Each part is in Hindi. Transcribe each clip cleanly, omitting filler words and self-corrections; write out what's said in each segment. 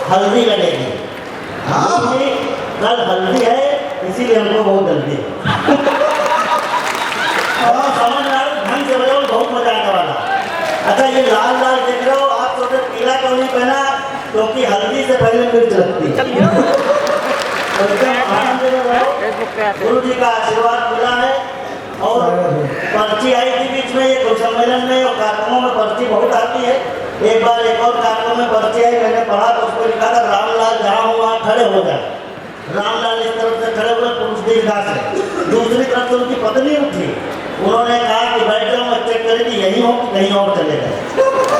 हल्दी लगेगी। क्योंकि कल हल्दी है इसीलिए हमको बहुत जल्दी है। और समझ में आ रहा ढंग से बजाओ, बहुत मजा आने वाला। अच्छा ये लाल लाल देख रहे हो आप, सोचे पीला क्यों नहीं पहना, क्योंकि हल्दी से पहले मिर्च लगती है। तो एकदम आनंद में रहो, गुरु जी का आशीर्वाद मिला है। और पर्ची आई थी बीच में, ये कुछ सम्मेलन में और कार्यक्रमों में पर्ची बहुत आती है। एक बार एक और कार्यक्रम में पर्ची आई, मैंने पढ़ा तो उसको लिखा था रामलाल जहाँ हो वहाँ खड़े हो जाए। रामलाल इस तरफ से खड़े हुए पुरुष दीर्घा से, दूसरी तरफ से उनकी पत्नी उठी, उन्होंने कहा कि बैठ जाओ, मैं चेक करेगी यही हो कि कहीं और चले गए।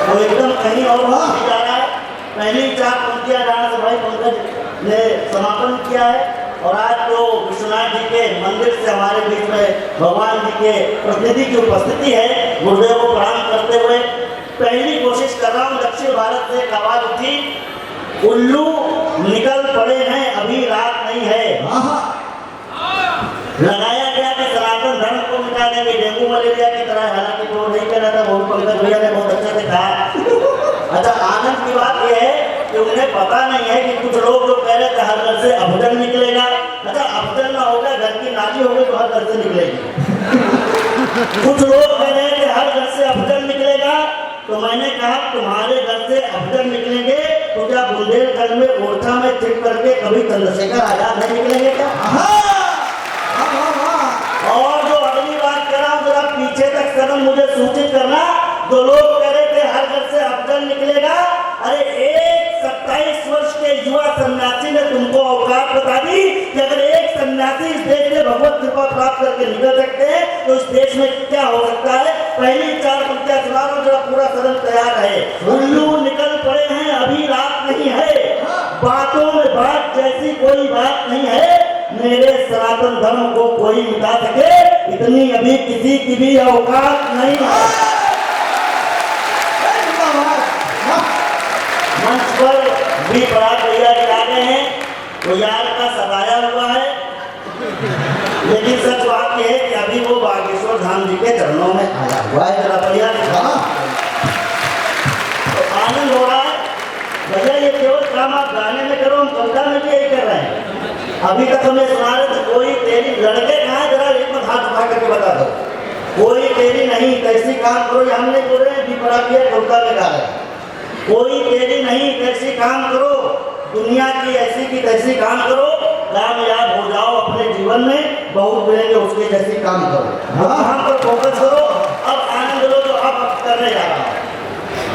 वो एकदम कहीं और जा रहा है। पहली 4 पंक्तियां जहाँ से भाई पंकज ने समापन किया है। और आज तो विश्वनाथ जी के मंदिर से हमारे बीच में भगवान जी के प्रतिनिधि की उपस्थिति है, गुरुदेव को प्रणाम करते हुए पहली कोशिश कर रहा हूँ। दक्षिण भारत से एक आवाज उठी, उल्लू निकल पड़े हैं अभी रात नहीं है। लगाया गया कि सनातन धर्म को मिटा देंगे डेंगू मलेरिया की तरह, हालांकि जो नहीं कहना था वो पंकज भैया ने बहुत अच्छे से कहा। अच्छा आनंद की बात यह है कि उन्हें पता नहीं है कि कुछ लोग जो कह रहे थे हर घर से अभजन निकलेगा। अच्छा अभजन ना होगा, घर की नाली हो गई तो हर घर से निकलेगी। कुछ लोग कह रहे थे हर घर से अभजन निकलेगा, तो मैंने कहा तुम्हारे घर से अभजन निकलेंगे तो क्या बुंदेलखंड में ओरछा में छिप करके कभी चंद्रशेखर आजाद नहीं निकलेंगे क्या? और जो अगली बात कह रहा हूँ जरा पीछे तक कदम मुझे सूचित करना। जो लोग कह रहे थे हर घर से अभजन निकलेगा, अरे एक 27 वर्ष के युवा सन्यासी ने तुमको औकात बता दी कि अगर एक सन्यासी इस देश में भगवत कृपा प्राप्त करके निकल सकते हैं तो इस देश में क्या हो सकता है। पहली 4 पंक्तियां सुना रहा हूं, जरा पूरा सदन तैयार है। उल्लू निकल पड़े हैं अभी रात नहीं है, बातों में बात जैसी कोई बात नहीं है, मेरे सनातन धर्म को कोई मिटा सके इतनी अभी किसी की भी औकात नहीं है। मंच पर भी पराग भैया जी आ गए हैं, तो यार का सताया हुआ है, लेकिन सच बात यह है कि अभी वो बागेश्वर धाम जी के चरणों में आया हुआ है। जरा भैया तो आनंद हो रहा है। भैया ये केवल काम आप गाने में करो, हम कविता में भी यही कर रहे हैं। अभी तक हमें सुना रहे थे कोई तेरी लड़के कहाँ, जरा एक बार हाथ उठा करके बता दो, कोई तेरी नहीं कैसी काम करो। ये हम नहीं बोल रहे हैं, भी पड़ा भी है कविता में गा रहे हैं। कोई तेरी नहीं कैसी काम करो, दुनिया की ऐसी की तैसी काम करो, कामयाब हो जाओ अपने जीवन में, बहुत मिलेंगे उसके जैसी काम करो। काम पर फोकस करो। अब आनंद लो जो अब करने जा रहा है।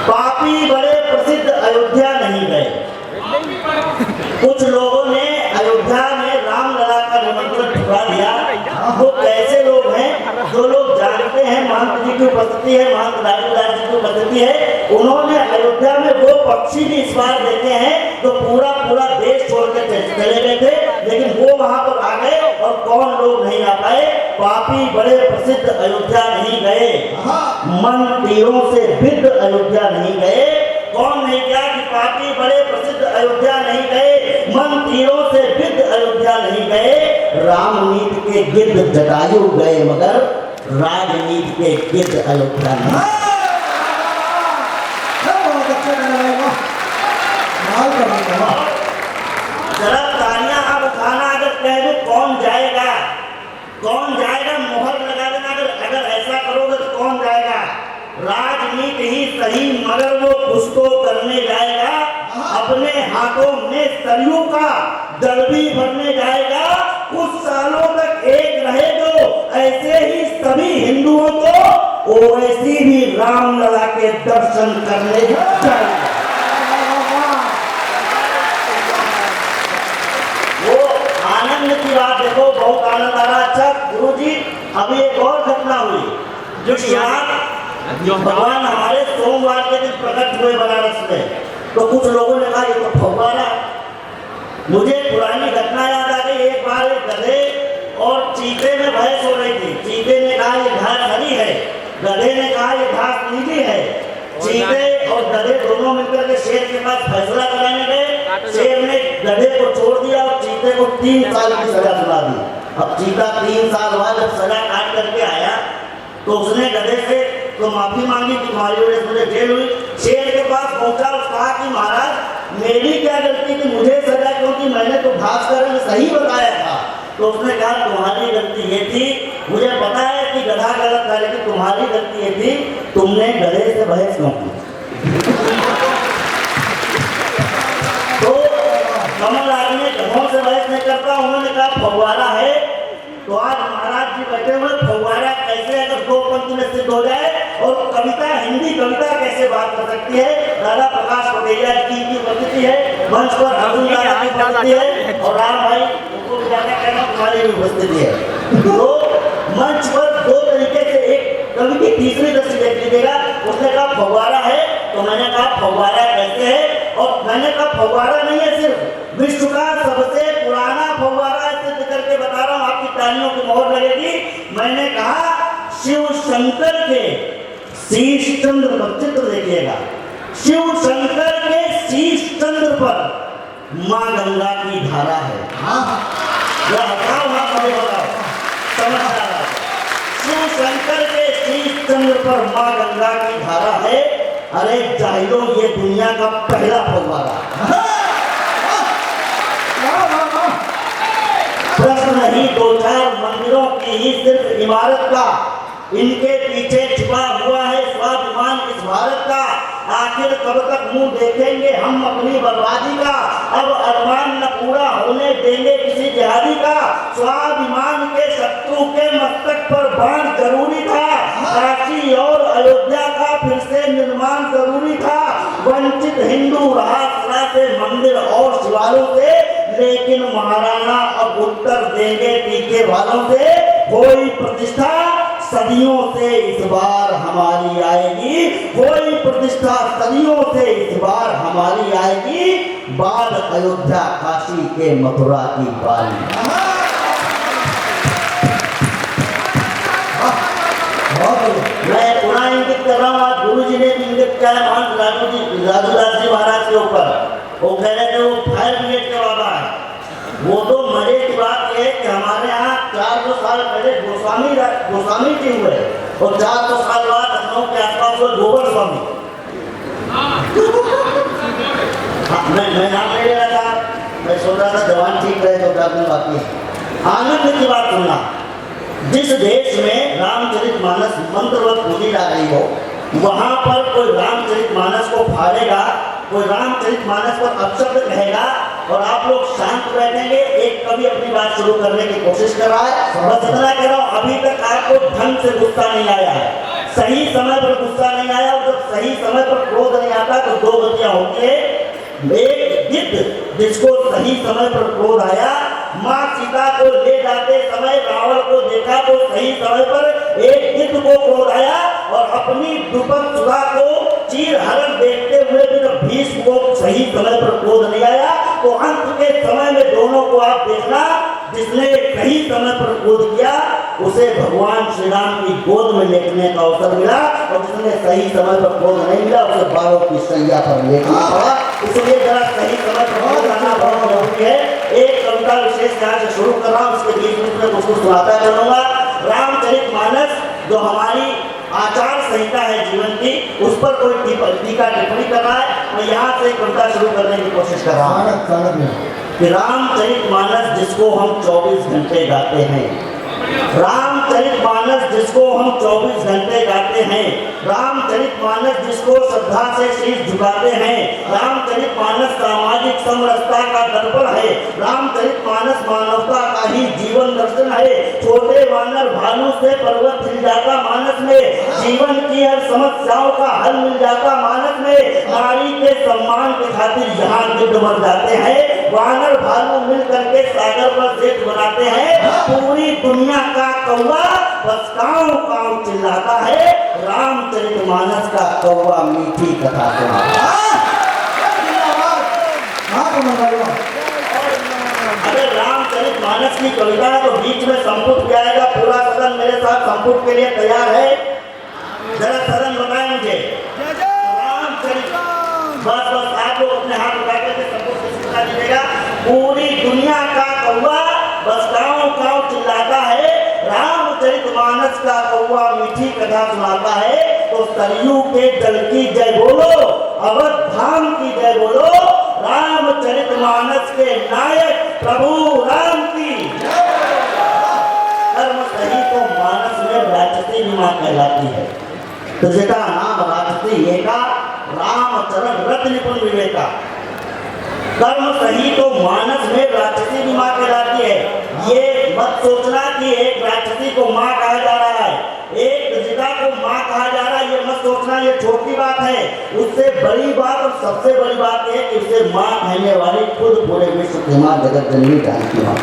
पापी बड़े प्रसिद्ध अयोध्या नहीं गए। कुछ लोगों ने अयोध्या में रामलला का निमंत्रण ठुकरा दिया। वो कैसे लोग हैं? जो लोग जानते हैं महंत जी की उपस्थिति है, महंत राजूदास जी की उपस्थिति है, उन्होंने अयोध्या में वो पक्षी भी इस बार देखे हैं जो पूरा देश छोड़ के चले गए थे, लेकिन वो वहां पर आ गए। और कौन लोग नहीं आ पाए? पापी बड़े प्रसिद्ध अयोध्या नहीं गए, मन तीरों से विद्ध अयोध्या नहीं गए। कौन नहीं गया कि पापी बड़े प्रसिद्ध अयोध्या नहीं गए, मन तीरों से विद्ध अयोध्या नहीं गए। रामनीति के गिद्ध जटायु गए मगर राजनीति के गिद्ध अयोध्या नहीं। जरा तालियां अब खाना अगर कह दो कौन जाएगा, कौन जाएगा मोहर लगा देना। अगर ऐसा करोगे तो कौन जाएगा? राजनीति ही सही मगर वो कुछ तो करने जाएगा, अपने हाथों में सरयू का जल भी भरने जाएगा। कुछ सालों तक एक रहे जो ऐसे ही सभी हिंदुओं को ओवैसी भी रामलला के दर्शन करने जाएगा। आनंद की बात देखो, बहुत आनंद आ रहा। अच्छा गुरुजी अभी एक और घटना हुई जो भगवान हमारे सोमवार के दिन प्रकट हुए बनारस में, तो कुछ लोगों ने कहा ये तो फव्वारा। मुझे पुरानी घटना याद आ गई। एक बार एक गधे और चीते में बहस हो रही थी। चीते ने कहा ये घास हरी है, गधे ने कहा ये घास नीली है। चीते और गधे दोनों मिलकर के शेर के पास फैसला कराने गए। शेर ने गधे को छोड़ दिया और चीते को 3 साल की सजा सुना दी। अब चीता 3 साल बाद जब सजा काट करके आया तो उसने गधे से तो माफी मांगी कि तुम्हारी वजह से मुझे जेल हुई। शेर के पास पहुंचा, कहा कि महाराज मेरी क्या गलती थी, मुझे सजा क्योंकि मैंने तो भास्कर में सही बताया था। तो उसने कहा तुम्हारी गलती ये थी, मुझे पता है कि गधा गलत था, लेकिन तुम्हारी गलती ये थी, तुमने गधे से बहस क्यों की। तो कमल आदमी गधों से बहस नहीं करता, उन्होंने कहा फव्वारा है। तो आज महाराज जी बैठे हुए, फव्वारा कैसे अगर दो पंक्ति में सिद्ध हो जाए, और कविता, हिंदी कविता कैसे बात कर सकती है। दादा प्रकाश पटेलिया की उपस्थिति है, मंच पर अर्जुन दादा की उपस्थिति है, और राम भाई को ज्यादा कहना तुम्हारी भी उपस्थिति है। तो मंच पर दो तरीके से एक कवि की तीसरी दृष्टि देख लीजिएगा। उसने कहा फव्वारा है, तो मैंने कहा फव्वारा कैसे है, और मैंने कहा फव्वारा नहीं है, सिर्फ विश्व का सबसे पुराना फव्वारा सिद्ध करके बता रहा हूं, आपकी तालियों की मोहर लगेगी। मैंने कहा शिव शंकर के शीश चंद्र पर, चित्र देखिएगा, शिव शंकर के शीश चंद्र पर मां गंगा की धारा है। बताओ समझदार, शिव शंकर के शीश चंद्र पर मां गंगा की धारा है। अरे जाहिलों, ये दुनिया का पहला फव्वारा। प्रश्न नहीं दो चार मंदिरों की ही सिर्फ इमारत का, इनके पीछे छुपा हुआ है स्वाभिमान इस भारत का। आखिर कब तक मुंह देखेंगे हम अपनी बर्बादी का, अब अरमान न पूरा होने देंगे किसी जिहादी का। स्वाभिमान के शत्रु के मस्तक पर बाण जरूरी था, काशी और अयोध्या का फिर से निर्माण जरूरी था। वंचित हिंदू रहा सदा से मंदिर और शिवालयों से, लेकिन महाराणा अब उत्तर देंगे टीके वालों से। कोई प्रतिष्ठा सदियों से इस बार हमारी आएगी, कोई प्रतिष्ठा सदियों से इस बार हमारी आएगी। बाद अयोध्या काशी के मथुरा की बारी। मैं पुनः इंगित कर रहा हूँ, आज गुरु जी ने इंगित किया है महंत राजूदास जी महाराज के ऊपर। वो कह रहे थे वो फायर ब्रिगेड के बाबा है। वो तो मजे की बात है कि हमारे यहाँ 400 साल पहले गोस्वामी जी हुए, और 400 साल बाद लखनऊ के आसपास हुए गोबर स्वामी। मैं नाम ले रहा था, मैं सोच रहा था जवान ठीक रहे तो 4 दिन बाकी है। आनंद की बात सुनना, जिस देश में रामचरितमानस मंत्रवत पूजी जा रही हो, वहां पर कोई रामचरितमानस को फाड़ेगा, कोई रामचरितमानस पर अपशब्द कहेगा, और आप लोग शांत बैठेंगे। एक कवि अपनी बात शुरू करने की कोशिश कर रहा है, बस इतना कह रहा हूं, अभी तक आपको ढंग से गुस्सा नहीं आया है, सही समय पर गुस्सा नहीं आया, और जब सही समय पर क्रोध नहीं आता तो दो गतियां होती है। एक गिद्ध जिसको सही समय पर क्रोध आया, माँ सीता को ले जाते समय रावण को देखा तो सही समय पर एक गिद्ध को क्रोध आया, और अपनी द्रुपद सुधा को चीर हरण देखते हुए भी जब भीष्म को सही समय पर क्रोध नहीं आया, तो अंत के समय में दोनों को आप देखना, जिसने सही समय पर क्रोध किया उसे भगवान श्री राम की गोद में लेटने का अवसर मिला, और जिसने सही समय पर क्रोध नहीं मिला उसे बालों की सैया पर लेटना पड़ा। इसलिए जरा सही समय पर क्रोध आना बहुत जरूरी है। एक कविता विशेष यहाँ से शुरू कर रहा हूँ, उसके बीच में उसको सुनाता चलूंगा। रामचरितमानस जो हमारी आचार संहिता है जीवन की, उस पर कोई टीका टिप्पणी कर रहा है। मैं यहाँ से कविता शुरू करने की कोशिश कर रहा हूँ कि रामचरितमानस जिसको हम 24 घंटे गाते हैं, रामचरितमानस जिसको हम 24 घंटे गाते हैं, रामचरितमानस जिसको श्रद्धा से शीश झुकाते हैं, रामचरितमानस सामाजिक समरसता का दर्पण है, रामचरितमानस मानवता का ही जीवन दर्शन है। छोटे वानर भालू से पर्वत हिल जाता मानस में, जीवन की हर समस्याओं का हल मिल जाता मानस में। नारी के सम्मान के खातिर यहाँ गिद्ध मर जाते हैं, वानर भालू मिल करके सागर पर सेतु बनाते हैं। पूरी दुनिया का कौवा बस काऊ काऊ चिल्लाता है, रामचरितमानस का कौवा मीठी कथा सुनाता है। अगर रामचरितमानस की कविता है तो बीच में संपुट भी आएगा। पूरा सदन मेरे साथ संपुट के लिए तैयार है? जरा सदन बताएं मुझे। रामचरित बस बस आप लोग अपने हाथ उठा करके संपुट की सूचना दीजिएगा। पूरी दुनिया का कौवा बस काऊ काऊ चिल्लाता है, रामचरितमानस का कौवा मीठी कथा सुनाता है। तो सरयू के जल की जय बोलो, अवध धाम की जय बोलो, मानस के नायक प्रभु राम की। कर्म सहित मानस में राजसी निमा कहलाती है। तुझका नाम राजसी एका, रामचरण रत्न निपुण विवेका। कर्म सही तो मानस में राक्षसी की माँ कहलाती है। ये मत सोचना कि एक राक्षसी को माँ कहा जा रहा है, एक दुजिता को माँ कहा जा रहा है, ये मत सोचना ये छोटी बात है। उससे बड़ी बात और सबसे बड़ी बात है कि उसे माँ कहने वाली खुद पूरे विश्व की माँ जगत जननी जानती माँ।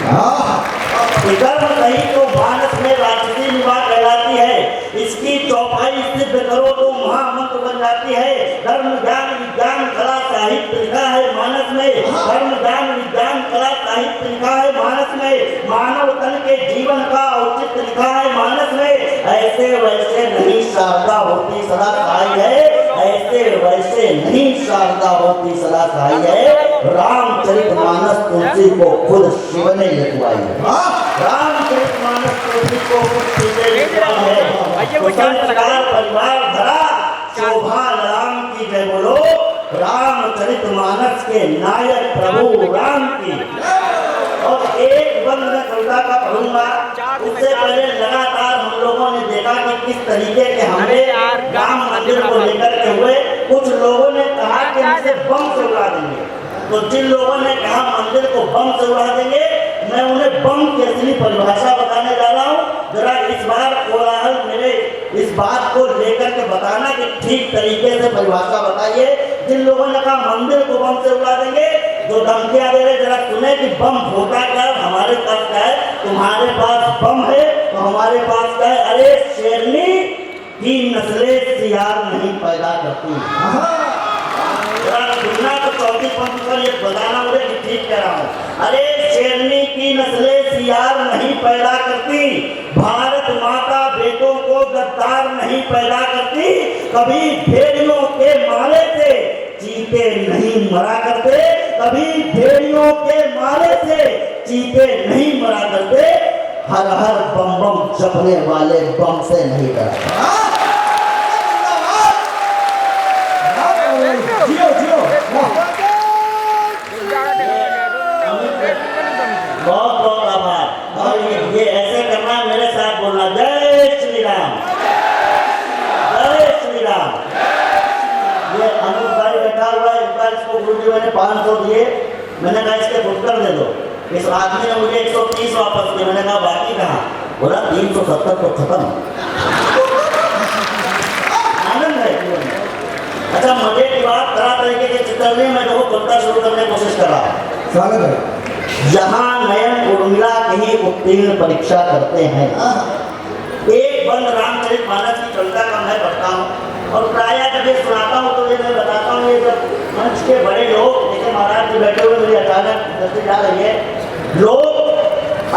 कर्म सही तो मानस में राक्षसी निवास कहलाती है। इसकी चौपाई सिद्ध करो तो महामंत्र बन जाती है। धर्म ज्ञान विज्ञान कला साहित्य लिखा है मानस में। धर्म ज्ञान विज्ञान कला साहित्य लिखा है मानस में। मानव तन के जीवन का औचित्य लिखा है मानस में। ऐसे वैसे नहीं शारदा होती सदा सहाय है, ऐसे वैसे नहीं शारदा होती सदा सहाय है। रामचरित मानस तुलसी को खुद शिव ने लिखवाई है। रामचरित मानस तुलसी को खुद शिव ने लिखवाई है। तो संस्कार परिवार धरा शोभा राम की जय बोलो। रामचरित मानस के नायक प्रभु राम की। और एक बंद में कविता का पढ़ूंगा। उससे पहले लगातार हम लोगों ने देखा कि किस तरीके के हमले राम मंदिर को लेकर के हुए। कुछ लोगों ने कहा कि इसे बम से उड़ा देंगे। तो जिन लोगों ने कहा मंदिर को बम से उड़ा देंगे, मैं उन्हें बम की असली परिभाषा बताने जा रहा हूँ। जरा इस बार कोलाहल मेरे इस बात को लेकर के बताना कि ठीक तरीके से परिभाषा बताइए। जिन लोगों ने कहा मंदिर को बम से उड़ा देंगे, जो धमकियां दे रहे, जरा सुने कि बम होता क्या, हमारे पास क्या है। तुम्हारे पास बम है तो हमारे पास क्या है। अरे शेरनी की नस्लें सियार नहीं पैदा करती। सुनना तो चौथी पंक्ति पर ये बताना मुझे कि ठीक कह रहा हूँ। अरे शेरनी की नस्लें सियार नहीं पैदा करती। भारत माता बेटों को गद्दार नहीं पैदा करती। कभी भेड़ियों के मारे से चीते नहीं मरा करते। कभी भेड़ियों के मारे से चीते नहीं मरा करते। हर हर बम बम जपने वाले बम से नहीं डरते। जियो जियो बहुत बहुत आभार। और ये ऐसे करना, मेरे साथ बोलना जय श्री राम, जय श्री राम। ये अनूप भाई बैठा हुआ है, इस बार इसको गुरुजी मैंने 500 दिए। मैंने कहा इसके फुटकर दे दो। इस आदमी ने मुझे 130 वापस दिए। मैंने कहा बाकी कहाँ? बोला 370 तो खत्म। आनंद है जीवन में। अच्छा, मजे की बात, तरह तरीके के चित्र में मैं देखो कविता शुरू करने की कोशिश कर रहा हूँ। स्वागत है। जहाँ नयन उर्मिला कहीं उत्तीर्ण परीक्षा करते हैं। एक बंद रामचरित मानस की कविता का मैं पढ़ता हूँ और प्रायः जब ये सुनाता हूँ तो ये मैं बताता हूँ, ये जब मंच के बड़े लोग जैसे महाराज जी बैठे हुए, मुझे अचानक दृष्टि जा रही है। लोग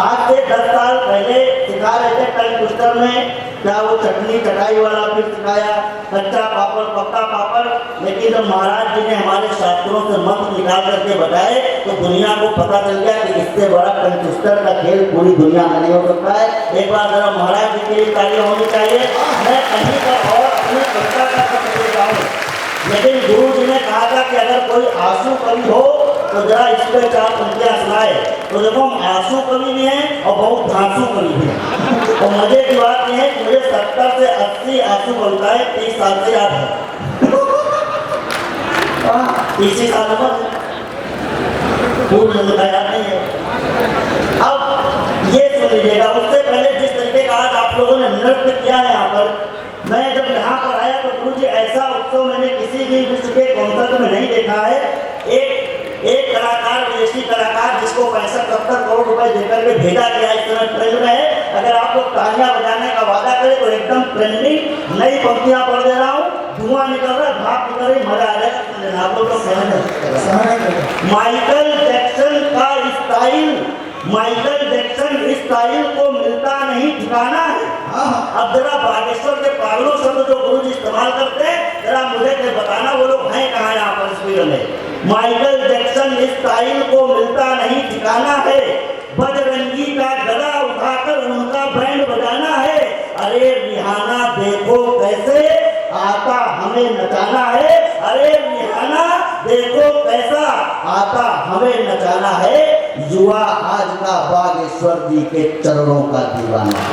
आज से 10 साल पहले सिखा रहे थे टंग ट्विस्टर में, क्या वो चटनी चटाई वाला फिर सिखाया, कच्चा पापड़ पक्का पापड़। लेकिन जब महाराज जी ने हमारे शास्त्रों से मंत्र निकाल करके बताए तो दुनिया को पता चल गया कि इससे बड़ा टंग ट्विस्टर का खेल पूरी दुनिया में नहीं हो सकता है। एक बार जरा महाराज जी के लिए तालियां होनी चाहिए। मैं कहीं पर और अपनी कविता का शब्द दे रहा हूँ, लेकिन गुरु जी ने कहा था कि अगर कोई आंसू कवि हो तो जरा इस पे 4 पंक्तियां सुनाए। तो देखो हम आंसू कवि भी हैं और बहुत धांसू कवि भी हैं। और मजे की बात यह है कि मुझे 70 से 80 आंसू कविताएं 30 साल से याद है। 30 साल में पूर्ण याद नहीं है। अब ये सुन लीजिएगा, उससे पहले जिस तरीके का आज आप लोगों ने नृत्य किया है यहाँ पर, मैं जब यहाँ पर आया तो गुरु जी ऐसा उत्सव मैंने किसी भी विश्व के कॉन्सर्ट में नहीं देखा है। एक कलाकार, विदेशी कलाकार जिसको 65-70 करोड़ रुपए देकर के भेजा गया, इस तरह ट्रेंड में है। अगर आप लोग तालियां बजाने का वादा करें तो एकदम ट्रेंडिंग नई पंक्तियां पढ़ दे रहा हूँ। धुआं निकल रहा है, भाप निकल रही, मजा आ जाएगा। आप लोग तो माइकल जैक्सन का स्टाइल, माइकल जैक्सन स्टाइल को मिलता नहीं ठिकाना है। अब जरा बागेश्वर के पागलों शब्द जो गुरु जी इस्तेमाल करते हैं, जरा मुझे बताना वो लोग हैं कहाँ यहाँ पर इस वीडियो में। माइकल जैक्सन स्टाइल को मिलता नहीं ठिकाना है। बजरंगी का गला उठाकर उनका बैंड बजाना है। अरे रिहाना देखो कैसे आता हमें नचाना है। अरे रिहाना देखो कैसा आता हमें नचाना है, युवा आज का बागेश्वर जी के चरणों का दीवाना।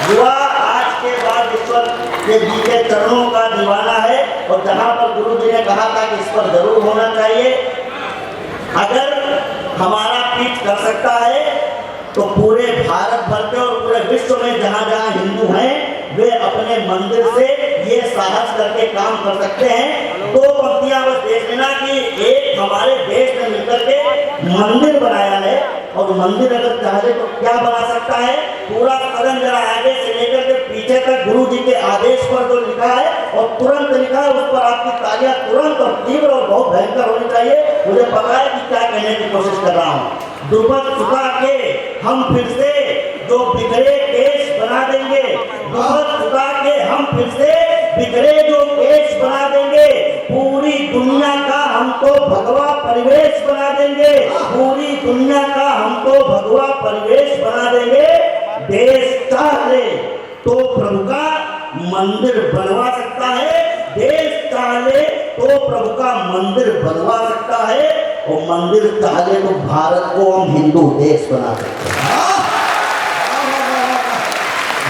युवा आज के बागेश्वर जी के चरणों का दीवाना है। और जहां पर गुरु जी ने कहा था कि इस पर जरूर होना चाहिए, अगर हमारा पीठ कर सकता है तो पूरे भारत भर के और पूरे विश्व में जहां जहां हिंदू हैं वे अपने मंदिर से ये साहस करके काम कर सकते हैं। दो पंक्तियां बस देख लेना कि एक हमारे देश ने मिलकर के मंदिर बनाया है, और मंदिर अगर चाहे तो क्या बना सकता है, पूरा कदम जरा आगे से लेकर के पीछे तक गुरु जी के आदेश पर जो लिखा है और तुरंत लिखा है, उस पर आपकी तालियां तुरंत और तीव्र और बहुत भयंकर होनी चाहिए। मुझे पता है कि क्या कहने की कोशिश कर रहा हूँ। दुपट सुखा के हम फिर से जो बिखरे केश बना देंगे, दुपट सुखा के हम फिर से बिखरे जो केश बना देंगे, पूरी दुनिया का हम तो भगवा परिवेश बना देंगे, पूरी दुनिया का हम तो भगवा परिवेश बना देंगे। देश चाहे तो प्रभु का मंदिर बनवा सकता है, देश चाहे तो प्रभु का मंदिर बनवा सकता है, और मंदिर चाहे तो भारत को हम हिंदू देश बना सकते हैं।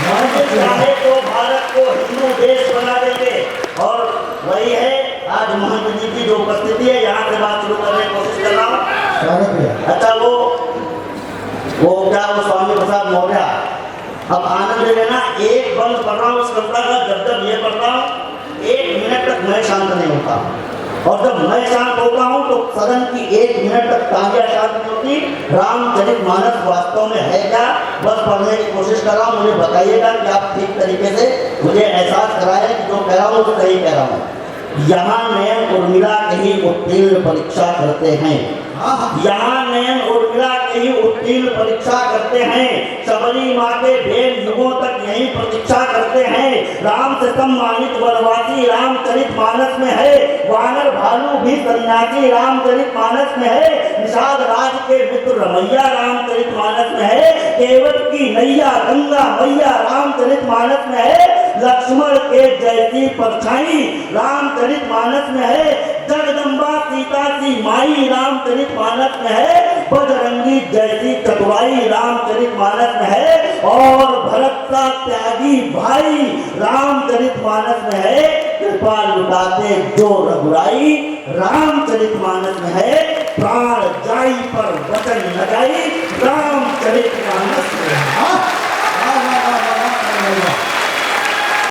मंदिर चाहे तो भारत को हिंदू देश बना देंगे। और वही है आज महंत जी की जो उपस्थिति है, यहाँ से बात शुरू करने की कोशिश कर रहा हूँ। अच्छा वो क्या वो स्वामी प्रसाद मौर्य, अब आनंद लेना, एक बंद पढ़ रहा हूँ उस कविता का, जब ये पढ़ता हूँ 1 मिनट तक मैं शांत नहीं होता, और जब मैं शांत होता हूँ तो सदन की 1 मिनट तक तालियां शांत नहीं होती। रामचरितमानस वास्तव में है क्या, बस पढ़ने की कोशिश कर रहा हूँ, मुझे बताइएगा कि आप ठीक तरीके से मुझे एहसास कराएं कि जो कह रहा हूँ वो सही कह रहा हूँ। यहाँ नयन उर्मिला कहीं उत्तीर्ण परीक्षा करते हैं, यहाँ नयन उर्मिला कहीं उत्तीर्ण परीक्षा करते हैं, सबरी माँ के भेद युगों तक यही प्रतीक्षा करते हैं। राम से सम्मानित वनवासी रामचरितमानस में है, वानर भालू भी सन्यासी रामचरितमानस में है, निषाद राज के मित्र रमैया रामचरितमानस में है, केवट की नैया गंगा मैया रामचरितमानस में है, लक्ष्मण के जैसी परछाई रामचरितमानस में है, जगदम्बा सीता सी माई रामचरितमानस में है, बजरंगी जैसी चतुराई रामचरितमानस में है, और भरत का त्यागी भाई रामचरितमानस में है, कृपा लुटाते जो रघुराई रामचरितमानस में है, प्राण जाई पर वचन न जाई रामचरितमानस में है।